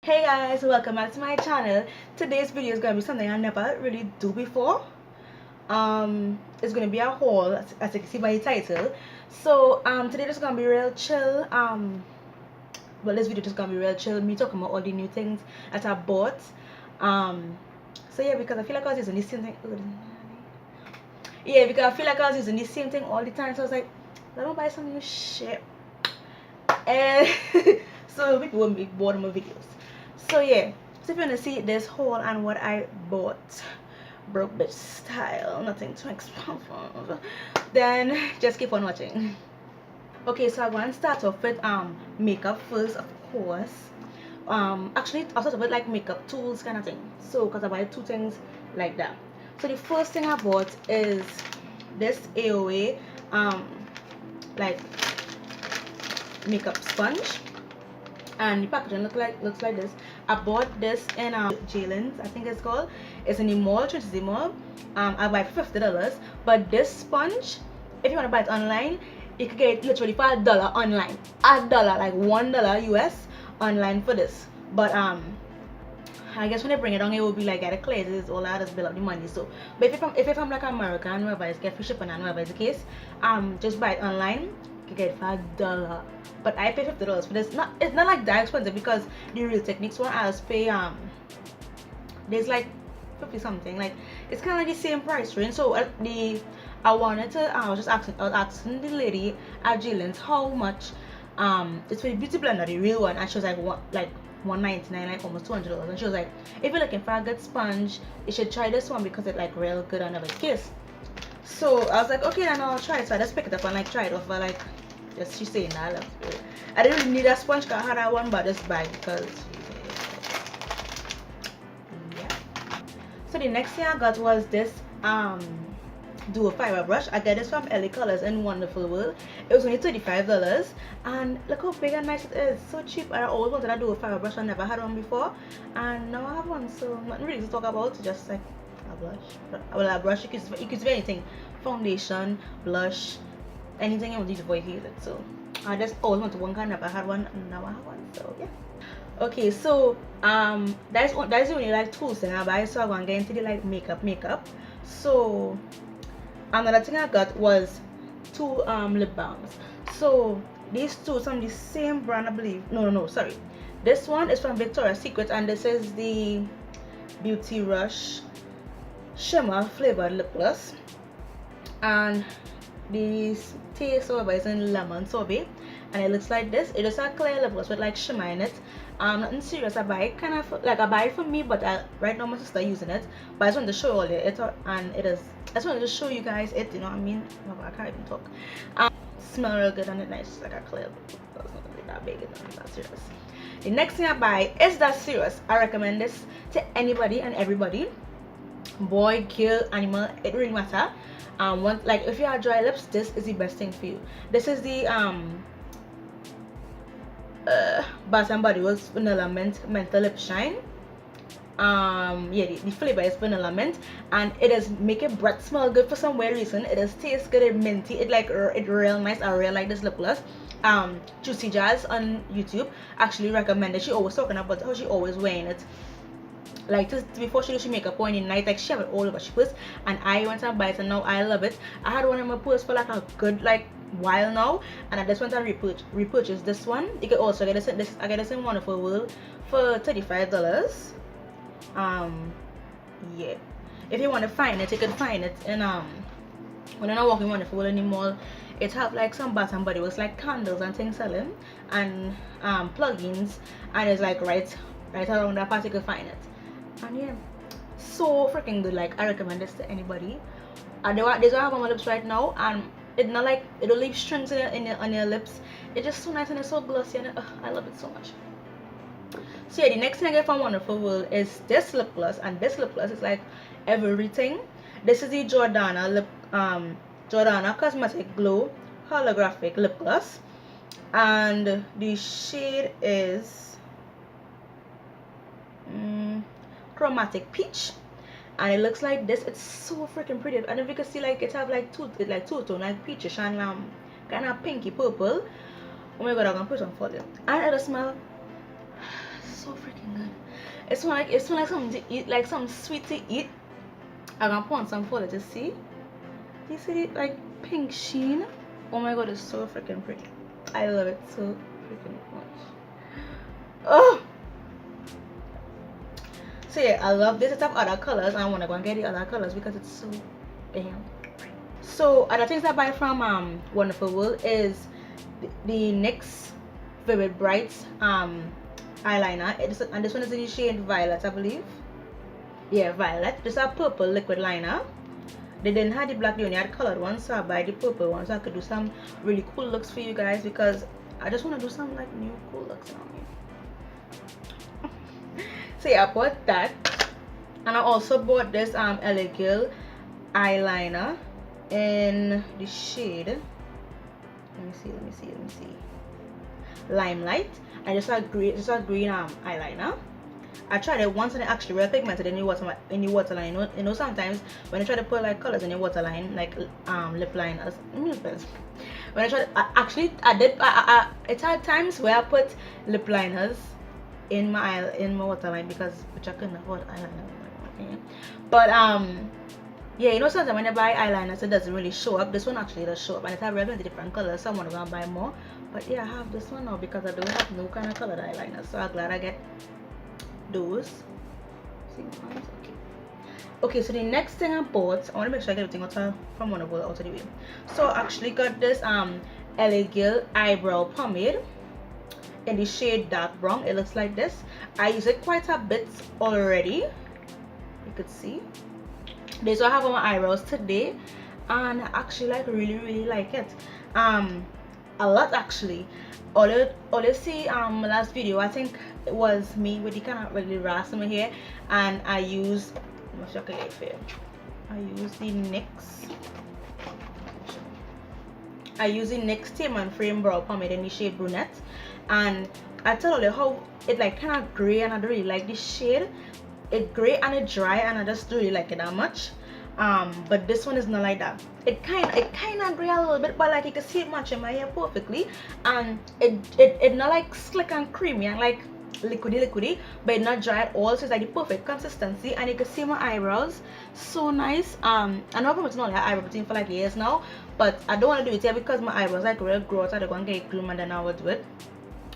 Hey guys, welcome back to my channel. Today's video is gonna be something I never really do before. It's gonna be a haul, as you can see by the title. So today is gonna be real chill. Well, this video is gonna be real chill. Me talking about all the new things that I bought. So yeah, because I feel like I was using the same thing. Yeah, because I feel like I was using the same thing all the time. So I was like, let me buy some new shit. And so people will be bored of my videos. So yeah, so if you want to see this haul and what I bought, broke bitch style, nothing too expensive, then just keep on watching. Okay, so I'm going to start off with makeup first, of course. Actually I'll start off with like makeup tools kind of thing. So because I buy two things like that. So the first thing I bought is this AOA like makeup sponge, and the packaging looks like this. I bought this in Jalen's, I think it's called. It's in the mall, Trinity Mall. I buy it for $50, but this sponge, if you want to buy it online, you could get it literally for $1 online. $1, like $1 US online for this. But I guess when they bring it on, it will be like at a clear. This is all I just bill up the money. So, but if you're from like America and wherever it's get free shipping and wherever is the case, just buy it online. You can get it for $1. But I paid $50 for this. It's not like that expensive because the Real Techniques one I just pay there's like 50 something. Like it's kind of like the same price range. So I was asking the lady at Jalen's how much it's for the beauty blender, the real one, and she was like $199, like almost $200. And she was like, if you're looking for a good sponge, you should try this one because it's like real good on every kiss. So I was like, okay, then I'll try it. So I just picked it up and like tried it off. But like, just she's saying that I didn't really need a sponge because I had that one, but I just buy it because yeah. So the next thing I got was this dual fiber brush. I got this from LA Colors in Wonderful World. It was only $35, and look how big and nice it is. So cheap. I always wanted a dual fiber brush. I never had one before, and now I have one. So nothing really to talk about. Just like a blush. Well, a brush. You could use anything, foundation, blush, anything you want to use before you use it. So I just always wanted one kind. Never had one, and now I have one. So yeah. Okay, so that's the only like tools thing I buy. So I'm gonna get into the like makeup. So another thing I got was two lip balms. So these two from the same brand, I believe. No, sorry. This one is from Victoria's Secret, and this is the Beauty Rush Shimmer flavored lip gloss. And the taste over is in lemon sorbet, and it looks like this. It is a clear lip gloss with like shimmer in it. Nothing serious. I buy it kind of like I buy it for me, but right now my sister using it. But I just wanted to show all it, and it is. I just wanted to show you guys it. You know what I mean? I can't even talk. Smell real good and it nice, like a clear lip gloss. It's not really that big. It's not that serious. The next thing I buy is that serious. I recommend this to anybody and everybody. Boy, girl, animal, it really matter. Like if you have dry lips, this is the best thing for you. This is the Bath and Body Works vanilla mentha lip shine. Yeah, the flavor is vanilla mint, and it does make your breath smell good for some weird reason. It does taste good. It minty. It like it real nice. I really like this lip gloss. Juicy Jazz on YouTube actually recommended. She always talking about how she always wearing it. Like just before she do she makeup on in night, like she have it all over she puts, and I went and buy it and now I love it. I had one in my purse for like a good like while now, and I just went and repurchase this one. You can also get this I got this in Wonderful World for $35. Yeah, if you want to find it, you can find it in when I'm not walking Wonderful World anymore. It have like some Bath and Body Works like candles and things selling, and plugins, and it's like right around that part you can find it. And yeah, so freaking good. Like I recommend this to anybody. This I have on my lips right now, and it's not like it'll leave strings on your lips. It's just so nice and it's so glossy, and I love it so much. So yeah, the next thing I get from Wonderful World is this lip gloss, and this lip gloss is like everything. This is the Jordana Jordana Cosmetic Glow holographic lip gloss, and the shade is chromatic peach, and it looks like this. It's so freaking pretty, and if you can see, like it have like two tone, like peachish and kind of pinky purple. Oh my god, I'm gonna put it on for you, and it smell so freaking good. It smells like something to eat, like something sweet to eat. I'm gonna put on some for you to see. You see it like pink sheen? Oh my god, it's so freaking pretty. I love it so freaking much. Oh! So yeah, I love this. It's of other colors. I want to go and get the other colors because it's so bam. So other things I buy from Wonderful World is the NYX Vivid Brights eyeliner. And this one is in the shade Violet, I believe. Yeah, Violet. This is a purple liquid liner. They didn't have the black, they only had colored one, so I buy the purple one so I could do some really cool looks for you guys, because I just want to do some like new cool looks on me. So yeah, I bought that, and I also bought this Elegant eyeliner in the shade, let me see, Limelight, and just a green eyeliner. I tried it once and it actually real pigmented in the waterline. You know sometimes when you try to put like colors in your waterline, like lip liners, when I tried, it had times where I put lip liners in my waterline because which I couldn't afford eyeliner. But yeah, you know sometimes when you buy eyeliners it doesn't really show up. This one actually does show up, and it has really different colors, so I'm gonna buy more. But yeah, I have this one now because I don't have no kind of colored eyeliner, so I'm glad I get those. Okay, so the next thing I bought, I want to make sure I get everything out from Wonderful out of the way. So I actually got this Elegant eyebrow pomade in the shade dark brown. It looks like this. I use it quite a bit already, you could see. This I have on my eyebrows today, and I actually like really like it a lot actually. All you see last video, I think it was me with the kind of really rasp in my hair, and I use the NYX Tame and Frame Brow Pomade in the shade Brunette, and I tell you how it like kind of gray, and I don't really like this shade. It's gray and it's dry, and I just don't really like it that much. But this one is not like that. It kind of gray a little bit, but like you can see it matching my hair perfectly, and it not like slick and creamy and like liquidy, but it's not dry at all, so it's like the perfect consistency. And you can see my eyebrows, so nice. I know I've been putting on like eyebrow routine for like years now, but I don't want to do it here because my eyebrows like real grow, so I don't want to get glue and then I will do it.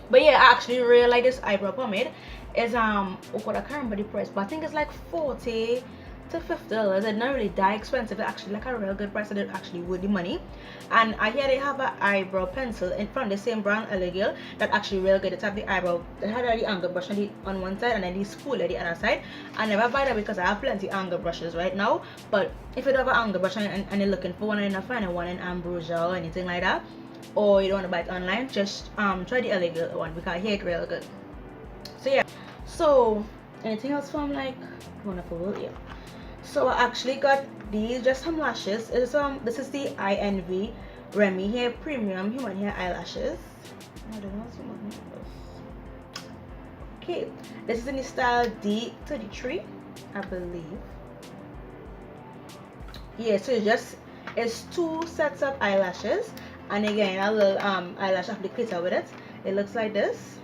But yeah, I actually really like this eyebrow pomade. It's oh god, I can't remember the price, but I think it's like $40 to $50. It's not really that expensive. It's actually like a real good price, so it's actually worth the money. And I hear they have an eyebrow pencil in from the same brand, Elegant, that actually real good. It have the eyebrow, they had the angle brush on one side and then the spool at the other side. I never buy that because I have plenty angle brushes right now, but if you don't have an angle brush and you're looking for one and you're not finding one in Ambrosia or anything like that, or you don't want to buy it online, just try the Elegant one because I hear it real good. So yeah, so anything else from like Wonderful World? Yeah, so I actually got these, just some lashes. It's this is the INV Remy Hair Premium Human Hair Eyelashes. I don't know what's this. Okay, this is in the style D33, I believe. Yeah, so it's 2 sets of eyelashes, and again a little eyelash applicator with it. It looks like this.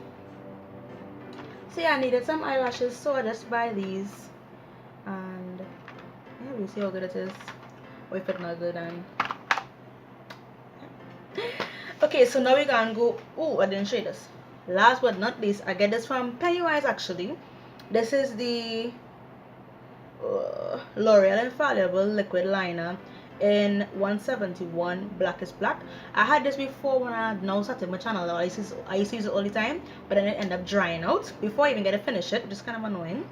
So yeah, I needed some eyelashes, so I just buy these, and yeah, we'll see how good it is, or if it's not good. And okay, so now we're gonna go. Oh, I didn't show you this. Last but not least, I get this from Pennywise actually. This is the Loreal Infallible Liquid Liner in 171 Black is Black. I had this before when I now started my channel. I used to use it all the time, but then it ended up drying out before I even get to finish it, which is kind of annoying.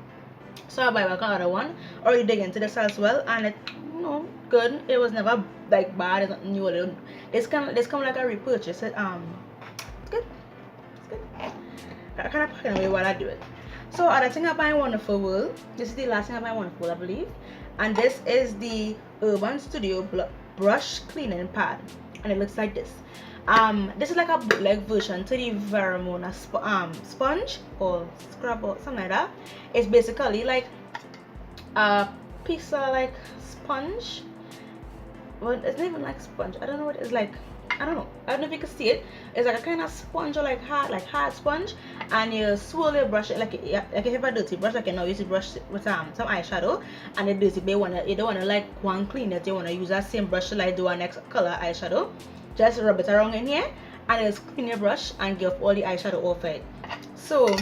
So I buy back another one, already dig into this as well, and it, you know, good. It was never like bad. It's not new. It's kind of like a repurchase. It's good. It's good. I kind of pack it away while I do it. So other thing I buy in Wonderful World. This is the last thing I buy in Wonderful World, I believe, and this is the Erban Studio brush cleaning pad, and it looks like this. This is like a bootleg version to the Vermona sponge or scrub or something like that. It's basically like a piece of like sponge. Well, it's not even like sponge. I don't know what it's like. I don't know if you can see it. It's like a kind of sponge, or like hard sponge, and you swirl your brush like if you have a dirty brush, like you know, use the brush with some eyeshadow, and the dirty, but you don't wanna like one clean it. You wanna use that same brush to like do a next color eyeshadow. Just rub it around in here, and just clean your brush and get all the eyeshadow off it. So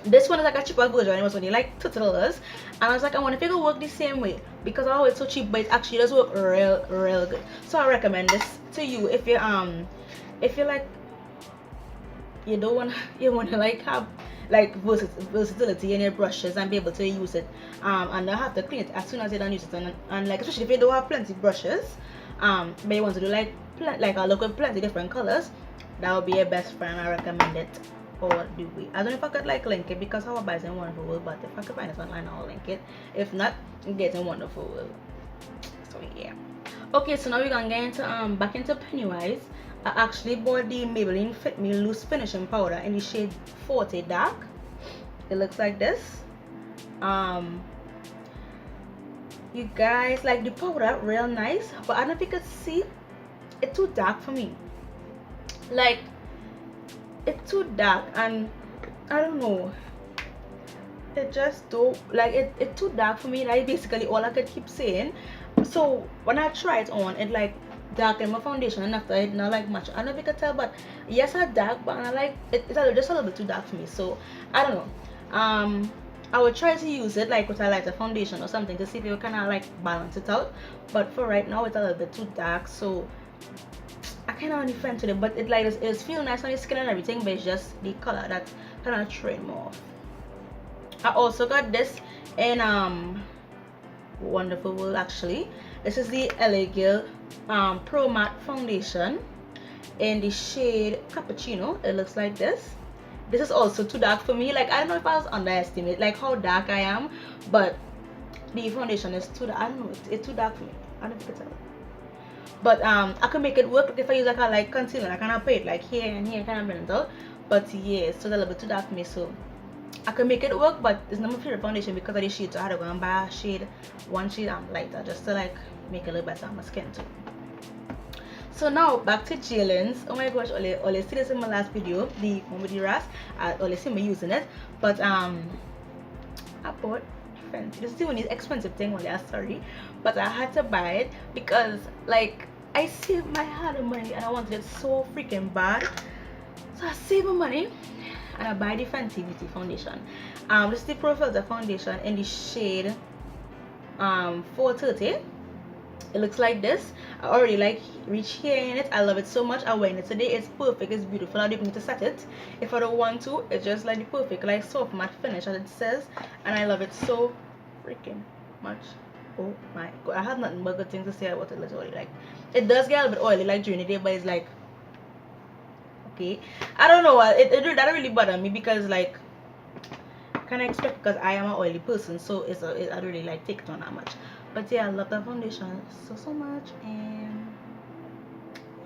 this one is like a cheaper version. It was only like $2, and I was like, I want to figure work the same way because I know it's so cheap, but it actually does work real good. So I recommend this to you if you like, you don't want you want to like have like versatility in your brushes and be able to use it and not have to clean it as soon as you don't use it, and like especially if you don't have plenty of brushes but you want to do like a look with plenty different colors, that would be your best friend. I recommend it all the way. I don't know if I could like link it because how I buy it in Wonderful World, but if I could find it online I'll link it. If not, get in Wonderful World. So yeah. Okay, so now we're gonna get into back into Pennywise. I actually bought the Maybelline Fit Me Loose Finishing Powder in the shade 40 Dark. It looks like this. You guys, like the powder real nice, but I don't know if you could see, it's too dark for me. Like it's too dark, and I don't know, it just don't like it's too dark for me. Like basically all I could keep saying. So when I try it on, it like darken my foundation, and after it not like much. I don't know if you can tell, but yes, I dark, but I like it's just a little bit too dark for me. So I don't know. I would try to use it like with a lighter foundation or something to see if you kind of like balance it out, but for right now it's a little bit too dark, so I kind of on the fence with it. But it like it's feel nice on the skin and everything, but it's just the color that kind of throw me off. I also got this in Wonderful World. Actually, this is the LA Girl Pro Matte Foundation in the shade Cappuccino. It looks like this. This is also too dark for me. Like I don't know if I was underestimate like how dark I am, but the foundation is too dark. I don't know, it's too dark for me. I don't know if you can tell. But I can make it work if I use like a light concealer. I kind of put it like here and here, kind of blend it out. But yeah, it's still a little bit too dark for me, so I can make it work, but it's not my favorite foundation because of the shade. So I had to go and buy a shade, one shade lighter, just to like make it a little better on my skin too. So now back to Jalen's. Oh my gosh, only see this in my last video, the one with the ras. I only see me using it, but I bought Fenty. This is the only expensive thing only, I'm sorry, but I had to buy it because like I saved my hard money and I wanted it so freaking bad. So I saved my money and I buy the Fenty Beauty foundation. This is the Pro Filter foundation in the shade 430. It looks like this. I already like reach here in it. I love it so much. I'm wearing it today. It's perfect. It's beautiful. I don't even need to set it if I don't want to. It's just like the perfect like soft matte finish as it says, and I love it so freaking much. Oh my god, I have nothing but good things to say about it. Literally, like it does get a little bit oily like during the day, but it's like okay. I don't know. That really bothered me because like kind of expect because I am an oily person, so I really like take it on that much. But yeah, I love that foundation so much. And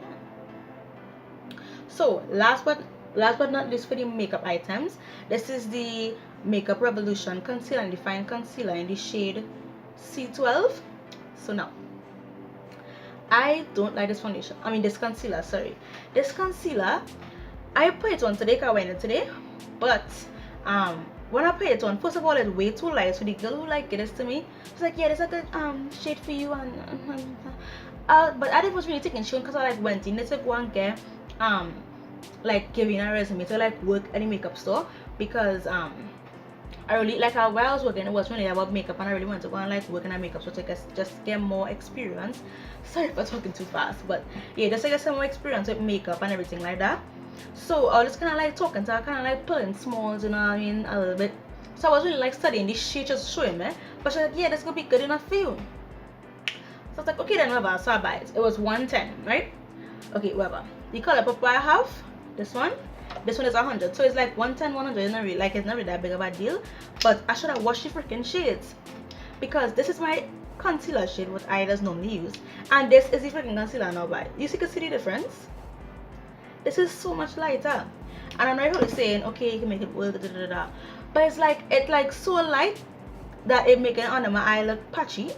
yeah. So last but not least for the makeup items, this is the Makeup Revolution Conceal and Define Concealer in the shade C12. So now I don't like this foundation. I mean this concealer, sorry. This concealer, I put it on today because I went in today, but when I put it on, first of all, it's way too light. So the girl who like gave this to me, she's like, yeah, there's like a shade for you, and but I didn't was really taking shade because I like went in to go and get like giving a resume to like work at the makeup store because I really like while I was working, it was really about makeup, and I really wanted to go and like work in a makeup store to just get more experience. Sorry for talking too fast, but yeah, just to get some more experience with makeup and everything like that. So I was just kind of like talking to her, kind of like pulling smalls, you know what I mean, a little bit. So I was really like studying this shade, just showing me. But she's like, yeah, that's gonna be good enough for you. So I was like, okay then, whatever. So I buy it. It was 110, right? Okay, whatever. The color purple I have, this one is 100. So it's like 110, 100. It's not really like it's not really that big of a deal. But I should have washed the freaking shades because this is my concealer shade, what I just normally use, and this is the freaking concealer now. But you see the difference. This is so much lighter, and I'm not really saying okay you can make it work, but it's like so light that it making under my eye look patchy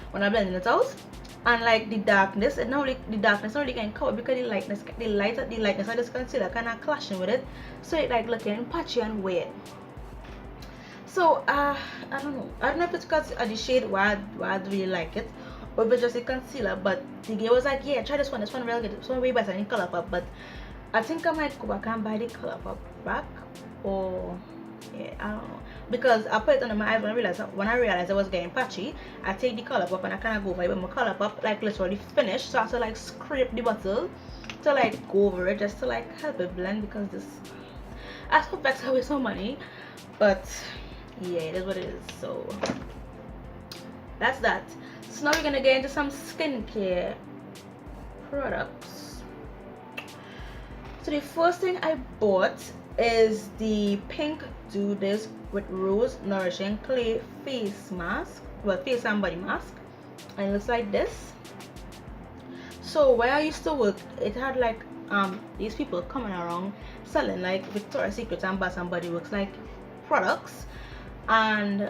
when I'm blending it out. and like the darkness, and now the darkness not really can cover because the lightness of this concealer kind of clashing with it, so it like looking patchy and weird. So I don't know if it's because of the shade why I really like it, or if it's just a concealer. But the girl was like, yeah, try this one real good, this one way better than color pop. But I think I might go back and buy the color pop back, or yeah, I don't know, because I put it under my eyes when I realized I was getting patchy. I take the color pop and I kind of go over it with my color pop like literally finished, so I have to like scrape the bottle to like go over it just to like help it blend, because this I suspect I waste some money, but yeah, it is what it is. So that's that. So now we're gonna get into some skincare products. So the first thing I bought is the pink Do This with Rose Nourishing Clay face mask, well, face and body mask, and it looks like this. So where I used to work, it had like these people coming around selling like Victoria's Secret and Bath and Body Works like products, and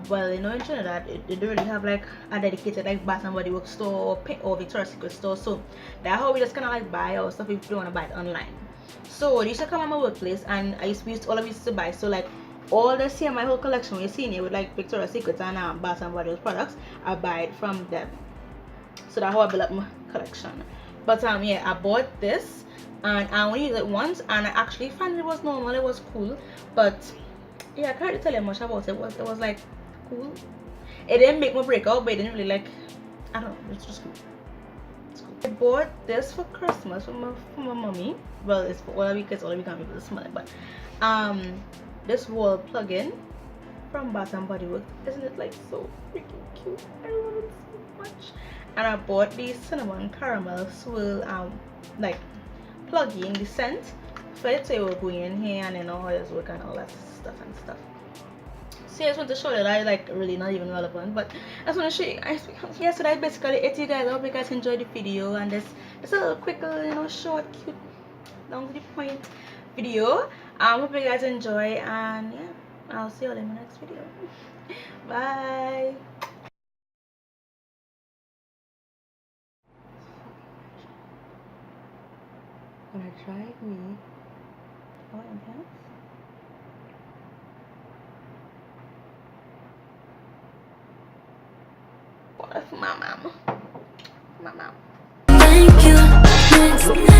well, you know, in Trinidad they don't really have like a dedicated like Bath and Body Works store or Victoria's Secret store, so that's how we just kind of like buy our stuff if we don't want to buy it online. So they used to come at my workplace, and all of us used to buy. So like all the same, my whole collection we're seeing here with like Victoria's Secret and Bath and Body Works products, I buy it from them. So that's how I built up my collection. But yeah, I bought this and I only used it once, and I actually found it was normal, it was cool. But yeah, I can't really tell you much about it. It was like cool. It didn't make my breakout, but it didn't really like, I don't know, it's just cool. It's cool. I bought this for Christmas for my mommy. Well, it's for all of you kids, all of you can't be able to smell it, but this wall plug-in from Bath and Body Works. Isn't it like so freaking cute? I love it so much. And I bought the cinnamon caramel swirl like plug-in, the scent for it, so it will go in here and then all this work and all that stuff. So I just want to show you that I like really not even relevant, but I just want to show you guys. Yeah, so that's basically it, you guys. I hope you guys enjoyed the video, and this a little quick, you know, short, cute, down to the point video. I hope you guys enjoy, and yeah, I'll see you all in my next video. Bye. When I tried me, oh, intense. What if my mom? Thank you.